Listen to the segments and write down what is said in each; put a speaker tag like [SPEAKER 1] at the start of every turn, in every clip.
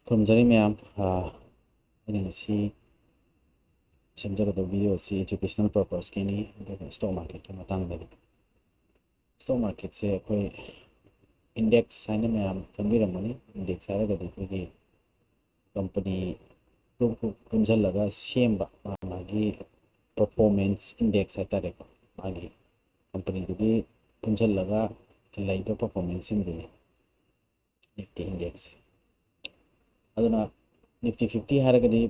[SPEAKER 1] ꯈꯨꯔꯨꯝꯖꯔꯤ ꯃꯌꯥꯝ ꯑꯩꯅ ꯉꯁꯤ ꯁꯦꯝꯖꯒꯗꯕ ꯚꯤꯗꯤꯑꯣ ꯑꯁꯤ ꯏꯗꯨꯀꯦꯁꯅꯦꯜ ꯄꯔꯄꯁꯀꯤꯅꯤ ꯑꯗꯨꯒ ꯁ꯭ꯇꯣꯛ ꯃꯥꯔꯀꯦꯠꯀꯤ ꯃꯇꯥꯡꯗꯅꯤ ꯁ꯭ꯇꯣꯛ ꯃꯥꯔꯀꯦꯠꯁꯦ ꯑꯩꯈꯣꯏ ꯏꯟꯗꯦꯛꯁ ꯍꯥꯏꯅ ꯃꯌꯥꯝ ꯈꯪꯕꯤꯔꯝꯃꯅꯤ ꯏꯟꯗꯦꯛꯁ ꯍꯥꯏꯔꯒꯗꯤ ꯑꯩꯈꯣꯏꯒꯤ ꯀꯝꯄꯅꯤ ꯄꯨꯟꯁꯤꯜꯂꯒ ꯁꯦꯝꯕ ꯃꯥꯒꯤ ꯄꯔꯐꯣꯔꯃꯦꯟꯁ ꯏꯟꯗꯦꯛꯁ ꯍꯥꯏꯇꯥꯔꯦꯀꯣ ꯃꯥꯒꯤ ꯀꯝꯄꯅꯤꯗꯨꯒꯤ ꯄꯨꯟꯁꯤꯜꯂꯒ ꯂꯩꯕ ꯄꯔꯐꯣꯔꯃꯦꯟꯁꯁꯤꯡꯗꯨꯅꯤ ꯅꯤꯐꯇꯤ ꯏꯟꯗꯦꯛꯁ ꯑꯗꯨꯅ ꯅꯤꯐꯇꯤ 50 ꯍꯥꯏꯔꯒꯗꯤ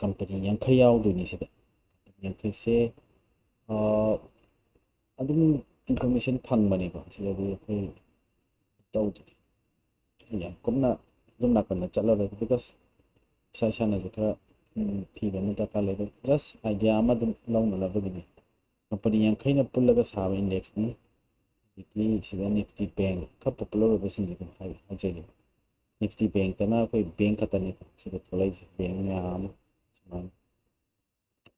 [SPEAKER 1] ꯀꯝꯄꯅꯤ 50 ꯌꯥꯎꯗꯣꯏꯅꯤ ꯁꯤꯗ 50ꯁꯦ ꯑꯗꯨꯝ ꯏꯟꯐꯣꯔꯃꯦꯁꯟ ꯐꯪꯕꯅꯦꯀꯣ ꯁꯤꯗꯗꯤ ꯑꯩꯈꯣꯏ ꯇꯧꯗ꯭ꯔꯤ ꯌꯥꯝ ꯀꯨꯞꯅ ꯑꯗꯨꯝ ꯅꯥꯀꯟꯗ ꯆꯠꯂꯔꯣꯏ ꯕꯤꯀꯣꯁ ꯏꯁꯥꯅꯁꯨ ꯈꯔ ꯊꯤꯕ ꯑꯃ ꯗꯔꯀꯥꯔ ꯂꯩ ꯖꯁ ꯑꯥꯏꯗꯤꯌꯥ ꯑꯃ ꯑꯗꯨꯝ ꯂꯧꯅꯅꯕꯒꯤꯅꯤ ꯀꯝꯄꯅꯤ 50ꯅ ꯄꯨꯜꯂꯒ ꯁꯥꯕ ꯏꯟꯗꯦꯛꯁꯅꯤ ꯑꯗꯒꯤ ꯁꯤꯗ ꯅꯤꯐꯇꯤ ꯕꯦꯡ ꯈꯔ ꯄꯣꯄꯨꯂꯔ ꯑꯣꯏꯕꯁꯤꯡꯁꯦ ꯑꯗꯨꯝ ꯍꯥꯏꯖꯒꯦ ꯅꯤꯐꯇꯤ ꯕꯦꯡꯛꯇꯅ ꯑꯩꯈꯣꯏ ꯕꯦꯡꯛ ꯈꯛꯇꯅꯤ ꯁꯤꯗ ꯊꯣꯛꯂꯛꯏꯁꯦ ꯕꯦꯡꯛ ꯃꯌꯥꯝ ꯁꯨꯃꯥꯏꯅ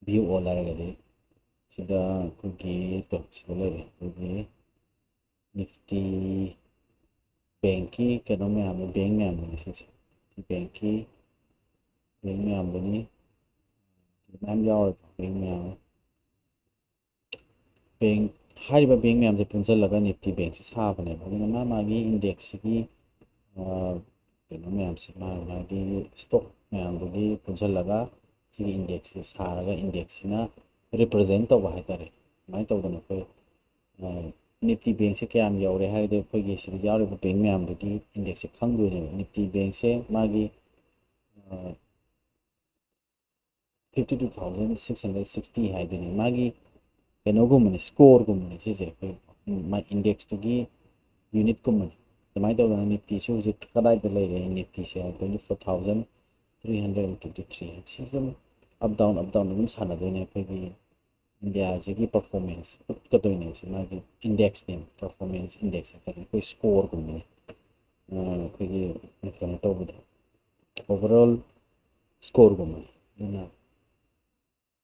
[SPEAKER 1] ꯚ꯭ꯌꯨ ꯑꯣꯜ ꯍꯥꯏꯔꯒꯗꯤ ꯁꯤꯗ ꯑꯩꯈꯣꯏꯒꯤ ꯁꯤꯗ ꯂꯩꯔꯦ ꯑꯩꯈꯣꯏꯒꯤ ꯅꯤꯐꯇꯤ ꯕꯦꯡꯛꯀꯤ ꯀꯩꯅꯣ ꯃꯌꯥꯝꯅꯤ ꯕꯦꯡꯛ ꯃꯌꯥꯝꯗꯨꯅꯤ ꯁꯤꯁꯦ ꯕꯦꯡꯛꯀꯤ ꯕꯦꯡꯛ ꯃꯌꯥꯝꯗꯨꯅꯤ ꯃꯌꯥꯝ ꯌꯥꯎꯔꯤꯕ ꯕꯦꯡꯛ ꯃꯌꯥꯝ ꯕꯦꯡꯛ ꯍꯥꯏꯔꯤꯕ ꯕꯦꯡꯛ ꯃꯌꯥꯝꯁꯦ ꯄꯨꯟꯁꯤꯜꯂꯒ ꯅꯤꯐꯇꯤ ꯕꯦꯡꯛꯁꯦ ꯁꯥꯕꯅꯦꯕ ꯑꯗꯨꯅ ꯃꯥꯒꯤ ꯏꯟꯗꯦꯛꯁꯁꯤꯒꯤ ꯀꯩꯅꯣ ꯃꯌꯥꯝꯁꯦ ꯃꯥꯒꯤ ꯁ꯭ꯇꯣꯛ ꯃꯌꯥꯝꯗꯨꯒꯤ ꯄꯨꯟꯁꯤꯜꯂꯒ ꯁꯤꯒꯤ ꯏꯟꯗꯦꯛꯁꯁꯦ ꯁꯥꯔꯒ ꯏꯟꯗꯦꯛꯁꯁꯤꯅ ꯔꯤꯄ꯭ꯔꯖꯦꯟ ꯇꯧꯕ ꯍꯥꯏꯇꯥꯔꯦ ꯑꯗꯨꯃꯥꯏꯅ ꯇꯧꯗꯅ ꯑꯩꯈꯣꯏ ꯅꯤꯐꯇꯤ ꯕꯦꯡꯛꯁꯦ ꯀꯌꯥꯝ ꯌꯧꯔꯦ ꯍꯥꯏꯔꯗꯤ ꯑꯩꯈꯣꯏꯒꯤ ꯁꯤꯗ ꯌꯥꯎꯔꯤꯕ ꯕꯦꯡꯛ ꯃꯌꯥꯝꯗꯨꯒꯤ ꯏꯟꯗꯦꯛꯁꯁꯦ ꯈꯪꯗꯣꯏꯅꯦꯕ ꯅꯤꯐꯇꯤ ꯕꯦꯡꯛꯁꯦ ꯃꯥꯒꯤ 52,660 ꯍꯥꯏꯗꯨꯅꯤ ꯃꯥꯒꯤ ꯀꯩꯅꯣꯒꯨꯝꯕꯅꯤ ꯁ꯭ꯀꯣꯔꯒꯨꯝꯕꯅꯤ ꯁꯤꯁꯦ ꯑꯩꯈꯣꯏ ꯃꯥꯏ ꯏꯟꯗꯦꯛꯁꯇꯨꯒꯤ ꯌꯨꯅꯤꯠꯀꯨꯝꯕꯅꯤ ꯑꯗꯨꯃꯥꯏꯅ ꯇꯧꯗꯅ ꯅꯤꯐꯇꯤꯁꯨ ꯍꯧꯖꯤꯛ ꯀꯗꯥꯏꯗ ꯂꯩꯔꯦ ꯅꯤꯐꯇꯤꯁꯦ 24,323 ꯁꯤꯁꯨ ꯑꯗꯨꯝ ꯑꯞ ꯗꯥꯎꯟ ꯑꯗꯨꯝ ꯁꯥꯟꯅꯗꯣꯏꯅꯦ ꯑꯩꯈꯣꯏꯒꯤ ꯏꯟꯗꯤꯌꯥꯁꯤꯒꯤ ꯄꯔꯐꯣꯔꯃꯦꯟꯁ ꯎꯠꯀꯗꯣꯏꯅꯦ ꯁꯤ ꯃꯥꯒꯤ ꯏꯟꯗꯦꯛꯁꯅꯦ ꯄꯔꯐꯣꯔꯃꯦꯟꯁ ꯏꯟꯗꯦꯛꯁ ꯍꯥꯏꯇꯥꯔꯦ ꯑꯩꯈꯣꯏ ꯁ꯭ꯀꯣꯔꯒꯨꯝꯕꯅꯤ ꯑꯩꯈꯣꯏꯒꯤ ꯀꯩꯅꯣ ꯇꯧꯕꯗꯣ ꯑꯣꯚꯔꯑꯣꯜ ꯁ꯭ꯀꯣꯔꯒꯨꯝꯕꯅꯤ ꯑꯗꯨꯅ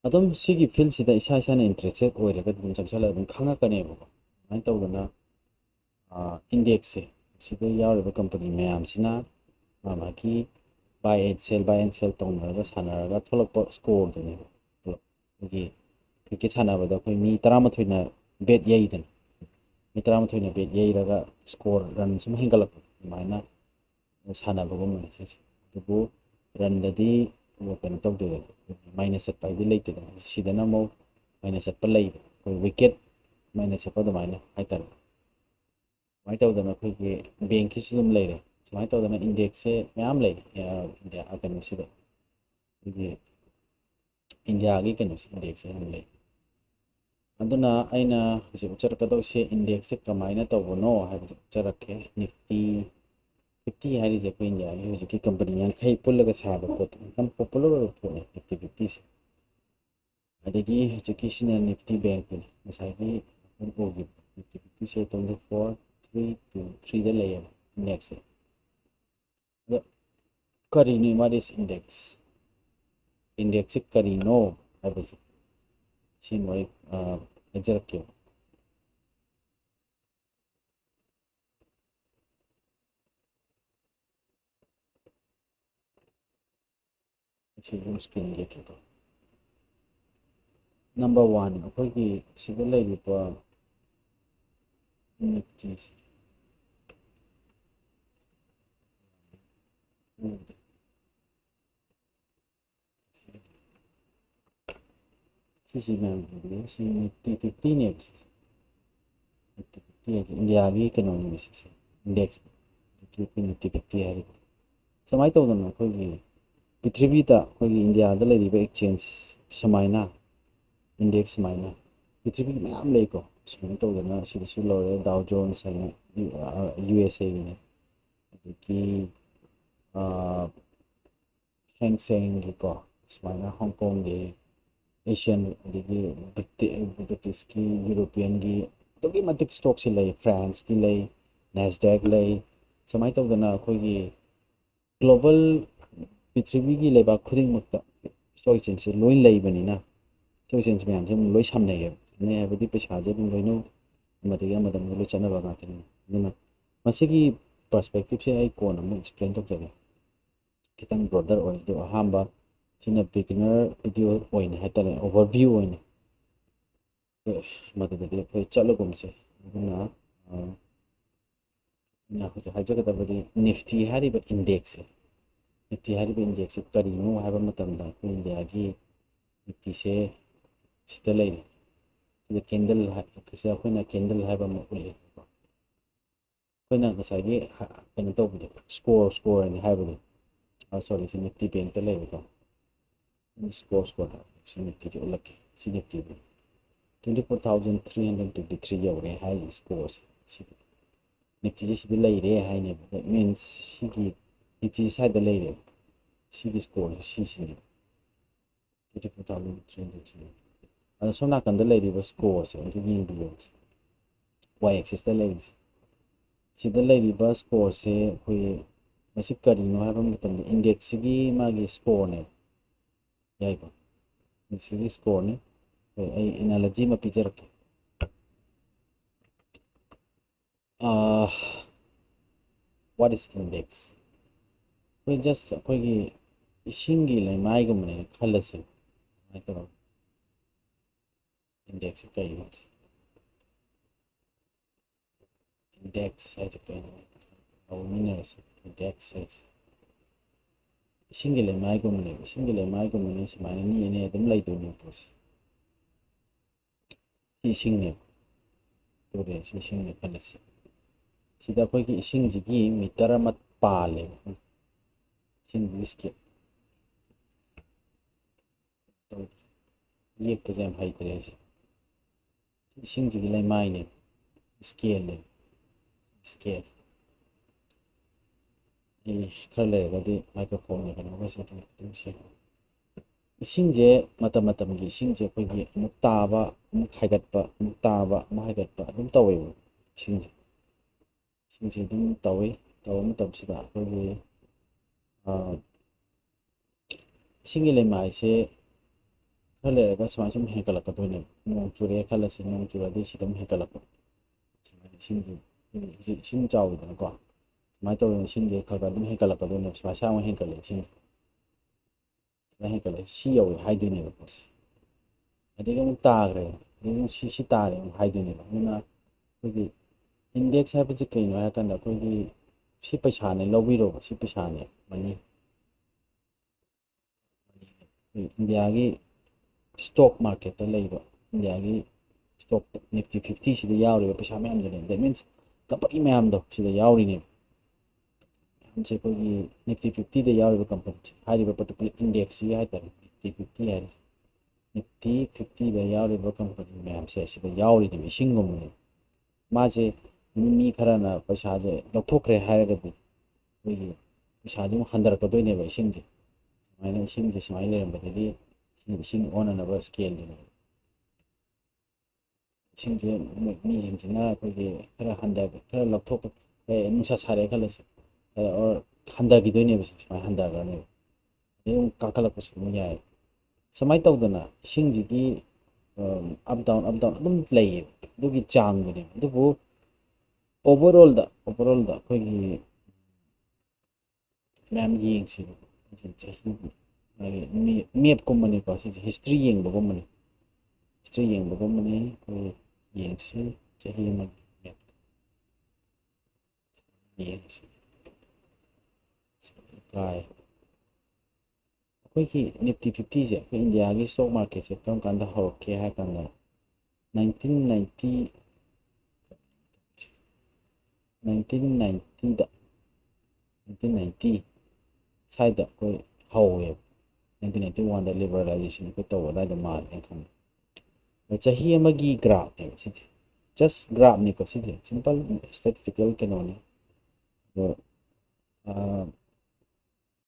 [SPEAKER 1] ꯑꯗꯨꯝ ꯁꯤꯒꯤ ꯐꯤꯜꯁꯤꯗ ꯏꯁꯥꯅ ꯏꯟꯇꯔꯦꯁꯇꯦꯠ ꯑꯣꯏꯔꯒꯗꯤ ꯑꯗꯨꯝ ꯆꯪꯁꯜꯂꯒ ꯑꯗꯨꯝ ꯈꯪꯉꯛꯀꯅꯦꯕꯀꯣ ꯑꯗꯨꯃꯥꯏꯅ ꯇꯧꯗꯅ ꯏꯟꯗꯦꯛꯁꯁꯦ ꯁꯤꯗ ꯌꯥꯎꯔꯤꯕ ꯀꯝꯄꯅꯤ ꯃꯌꯥꯝꯁꯤꯅ ꯃꯥꯒꯤ ꯕꯥꯏ ꯑꯦꯟ ꯁꯦꯜ ꯇꯧꯅꯔꯒ ꯁꯥꯟꯅꯔꯒ ꯊꯣꯛꯂꯛꯄ ꯁ꯭ꯀꯣꯔꯗꯨꯅꯦꯕ ꯑꯩꯈꯣꯏꯒꯤ ꯀ꯭ꯔꯤꯀꯦꯠ ꯁꯥꯟꯅꯕꯗ ꯑꯩꯈꯣꯏ ꯃꯤ 11ꯅ ꯕꯦꯠ ꯌꯩꯗꯅ ꯃꯤ 11ꯅ ꯕꯦꯠ ꯌꯩꯔꯒ ꯁ꯭ꯀꯣꯔ ꯔꯟ ꯁꯨꯝ ꯍꯦꯟꯒꯠꯂꯛꯄ ꯑꯗꯨꯃꯥꯏꯅ ꯁꯥꯟꯅꯕꯒꯨꯝꯕꯅꯤ ꯁꯤꯁꯦ ꯑꯗꯨꯕꯨ ꯔꯟꯗꯗꯤ ꯀꯩꯅꯣ ꯇꯧꯗꯦꯗꯅ ꯃꯥꯏꯅꯁ ꯆꯠꯄ ꯍꯥꯏꯗꯤ ꯂꯩꯇꯦꯗꯅ ꯁꯤꯗꯅ ꯑꯃꯨꯛ ꯃꯥꯏꯅꯁ ꯆꯠꯄ ꯂꯩꯕ ꯑꯩꯈꯣꯏ ꯋꯤꯀꯦꯠ ꯃꯥꯏꯅꯁ ꯆꯠꯄ ꯑꯗꯨꯃꯥꯏꯅ ꯍꯥꯏꯇꯥꯔꯦ ꯁꯨꯃꯥꯏꯅ ꯇꯧꯗꯅ ꯑꯩꯈꯣꯏꯒꯤ ꯕꯦꯡꯛꯀꯤꯁꯨ ꯑꯗꯨꯝ ꯂꯩꯔꯦ ꯁꯨꯃꯥꯏꯅ ꯇꯧꯗꯅ ꯏꯟꯗꯦꯛꯁꯁꯦ ꯃꯌꯥꯝ ꯂꯩ ꯏꯟꯗꯤꯌꯥ ꯀꯩꯅꯣꯁꯤꯗ ꯑꯩꯈꯣꯏꯒꯤ ꯏꯟꯗꯤꯌꯥꯒꯤ ꯀꯩꯅꯣꯁꯤ ꯏꯟꯗꯦꯛꯁꯁꯦ ꯌꯥꯝ ꯂꯩ ꯑꯗꯨꯅ ꯑꯩꯅ ꯍꯧꯖꯤꯛ ꯎꯠꯆꯔꯛꯀꯗꯧꯁꯦ ꯏꯟꯗꯦꯛꯁꯁꯦ ꯀꯃꯥꯏꯅ ꯇꯧꯕꯅꯣ ꯍꯥꯏꯕꯗꯨ ꯎꯠꯆꯔꯛꯀꯦ ꯅꯤꯐꯇꯤ 50 ꯍꯥꯏꯔꯤꯁꯦ ꯑꯩꯈꯣꯏ ꯏꯟꯗꯤꯌꯥꯒꯤ ꯍꯧꯖꯤꯛꯀꯤ ꯀꯝꯄꯅꯤ 50 ꯄꯨꯜꯂꯒ ꯁꯥꯕ ꯄꯣꯠꯇꯨ ꯌꯥꯝ ꯄꯣꯄꯨꯂꯔ ꯑꯣꯏꯕ ꯄꯣꯠꯅꯤ ꯅꯤꯐꯇꯤ 50ꯁꯦ ꯑꯗꯒꯤ ꯍꯧꯖꯤꯛꯀꯤꯁꯤꯅ ꯅꯤꯐꯇꯤ ꯕꯦꯡꯛꯇꯨꯅꯤ ꯉꯁꯥꯏꯒꯤ ꯑꯣꯏꯈꯤꯕ ꯅꯤꯐꯇꯤ 50ꯁꯦ 24,323ꯗ ꯂꯩꯌꯦꯕ ꯏꯟꯗꯦꯛꯁꯁꯦ ꯑꯗꯣ ꯀꯔꯤꯅꯣ ꯋꯥꯠ ꯏꯁ ꯏꯟꯗꯦꯛꯁ ꯏꯟꯗꯦꯛꯁꯁꯦ ꯀꯔꯤꯅꯣ ꯍꯥꯏꯕꯁꯦ ꯁꯤ ꯃꯣꯏ ꯍꯥꯏꯖꯔꯛꯀꯦ ꯁꯤꯒꯨꯝ ꯁ꯭ꯀ꯭ꯔꯤꯟ ꯌꯦꯛꯀꯦꯀꯣ ꯅꯝꯕꯔ 1 ꯑꯩꯈꯣꯏꯒꯤ ꯁꯤꯗ ꯂꯩꯔꯤꯕ ꯅꯤꯐꯇꯤꯁꯦ ꯁꯤꯁꯤ ꯃꯌꯥꯝ ꯁꯤ ꯅꯤꯐꯇꯤ 50ꯅꯦꯕ ꯁꯤꯁꯦ ꯅꯤꯐꯇꯤ 50 ꯍꯥꯏꯁꯦ ꯏꯟꯗꯤꯌꯥꯒꯤ ꯀꯩꯅꯣꯅꯦꯕ ꯁꯤꯁꯦ ꯏꯟꯗꯦꯛꯁ ꯅꯤꯐꯇꯤ 50 ꯍꯥꯏꯔꯤꯕ ꯁꯨꯃꯥꯏꯅ ꯇꯧꯗꯅ ꯑꯩꯈꯣꯏꯒꯤ ꯄ꯭ꯔꯤꯊꯤꯕꯤꯗ ꯑꯩꯈꯣꯏꯒꯤ ꯏꯟꯗꯤꯌꯥꯗ ꯂꯩꯔꯤꯕ ꯑꯦꯛꯆꯦꯟꯖ ꯁꯨꯃꯥꯏꯅ ꯏꯟꯗꯦꯛꯁ ꯁꯨꯃꯥꯏꯅ ꯄ꯭ꯔꯤꯊꯤꯕꯤꯒꯤ ꯃꯌꯥꯝ ꯂꯩꯀꯣ ꯁꯨꯃꯥꯏꯅ ꯇꯧꯗꯅ ꯁꯤꯗꯁꯨ ꯂꯧꯔꯦ ꯗꯥꯎ ꯖꯣꯟꯁ ꯍꯥꯏꯅ USA ꯑꯗꯒꯤ ꯍꯦꯡꯁꯦꯡꯒꯤꯀꯣ ꯁꯨꯃꯥꯏꯅ ꯍꯣꯡꯀꯣꯡꯒꯤ ꯑꯦꯁꯤꯌꯥꯟ ꯑꯗꯒꯤ ꯕ꯭ꯔꯤꯇꯤꯁꯀꯤ ꯌꯨꯔꯣꯄꯤꯌꯟꯒꯤ ꯑꯗꯨꯛꯀꯤ ꯃꯇꯤꯛ ꯁ꯭ꯇꯣꯛꯁꯤ ꯂꯩ ꯐ꯭ꯔꯥꯟꯁꯀꯤ ꯂꯩ ꯅꯦꯁꯗꯦꯛ ꯂꯩ ꯁꯨꯃꯥꯏꯅ ꯇꯧꯗꯅ ꯑꯩꯈꯣꯏꯒꯤ ꯒ꯭ꯂꯣꯕꯜ ꯄ꯭ꯔꯤꯊꯤꯕꯤꯒꯤ ꯂꯩꯕꯥꯛ ꯈꯨꯗꯤꯡꯃꯛꯇ ꯁ꯭ꯇꯣꯛ ꯑꯦꯛꯆꯦꯟꯖꯁꯦ ꯂꯣꯏ ꯂꯩꯕꯅꯤꯅ ꯁ꯭ꯇꯣꯛ ꯑꯦꯛꯆꯦꯟꯖ ꯃꯌꯥꯝꯁꯦ ꯑꯗꯨꯝ ꯂꯣꯏ ꯁꯝꯅꯩꯌꯦꯕ ꯁꯝꯅꯩ ꯍꯥꯏꯕꯗꯤ ꯄꯩꯁꯥꯁꯦ ꯑꯗꯨꯝ ꯂꯣꯏꯅ ꯑꯃꯗꯒꯤ ꯑꯃꯗ ꯂꯣꯏ ꯆꯠꯅꯕ ꯉꯥꯛꯇꯅꯤ ꯑꯗꯨꯅ ꯃꯁꯤꯒꯤ ꯄꯔꯁꯄꯦꯛꯇꯤꯞꯁꯦ ꯑꯩ ꯀꯣꯟꯅ ꯑꯃꯨꯛ ꯑꯦꯛꯁꯄ꯭ꯂꯦꯟ ꯇꯧꯖꯒꯦ khitang broader oy do ahamba sina beginner video oin haitare overview oin madadadi akhoi chalugumse aduna na hoje hajagadabadi nifty hariba index nifty hariba index karino haiba matamda akhoi india gi nifty se sida leire sida candle kisa akhoi candle haiba ma uli akhoi ngasagi kano tawbudi score ni haibadi sorry si nifty bank ta leire ko score si nifty ji ulaki si nifty 24,323 yawre hai scores nifty ji sida leire hai ne that means sigi nifty side da leire sigi score sini 24,323 ada sona kan da leire ba score se adu yin biyo y axis da leire sida leire ba score se koi masi karino hai ba matam index sigi magi score ne yai ba sigi score ne ai analogy ma pijarke what is index we just koi isingi laimai gumne khalase aitaro index kai index hai kai au minerals index hai isingi laimai gumne simani ni ne adum lai do ni pos isingne tore isingne khalase sida koi ki ising ji meter mat pale ising biscuit ये तो jam high तरह से इसिंग जी लाई माई ने scale ये खर लेगा दे microphone में करना वैसे तो से इसिंग जे मतम की इसिंग जे कोई की मुक ताबा मुक हाइगत पा अदुम तवे इसिंग जे अदुम तवे मतम सिदा कोई इसिंग लाई माई से खर लेगा समाज में हेकला का तो ने नोंग चुरे खला से नोंग चुरा दे सिदम हेकला को इसिंग चाव दन को माइ तो इसिंग जे खगा दम हेकला का तो ने समासा में हेकले इसिंग हेकले सी याव हाइदुने को अदिगा मु तागरे सी तारे हाइदुने ना कोई इंडेक्स है बजे कई ना कन कोई सी पैसा ने लौबिरो सी पैसा ने मनी इंडिया की stock market ta leiba india gi stock nifty 50 sida yawri paisa mayam jane that means company mayam do sida yawri ne amse ko gi nifty 50 da yawri company hari ba particular index yi ha ta nifty 50 hari nifty 50 da yawri ba company mayam se sida yawri ne singum ne ma je mi khara na paisa je lokthokre hairaga di gi paisa ju handar ka doi ne ba sing je smai le ba di इसिंग ऑन अनब स्केल ने इसिंग जे मी जिंजना कोई खरा हंदा खरा लथोक नुसा सारे खलसे और हंदा की दोने बस हंदा गने ये काकला कुछ नहीं है समय तौदना इसिंग जी की अप डाउन अदुम लेये दुगी चांग ने दुबो ओवरऑल दा कोई मैम यिंगसी मेप को मनी को हिस्ट्री येंग बगो मनी कोई येंगसी चाही मग मेप येंगसी काय कोई की निफ्टी 50 जे कोई इंडिया की स्टॉक मार्केट से कम कांदा हरके है कांदा 1990 दा 1990 साइड कोई how 1991 da liberalization ko to wala da mal en kham chahi amagi graph ne just graph ni ko simple statistical canone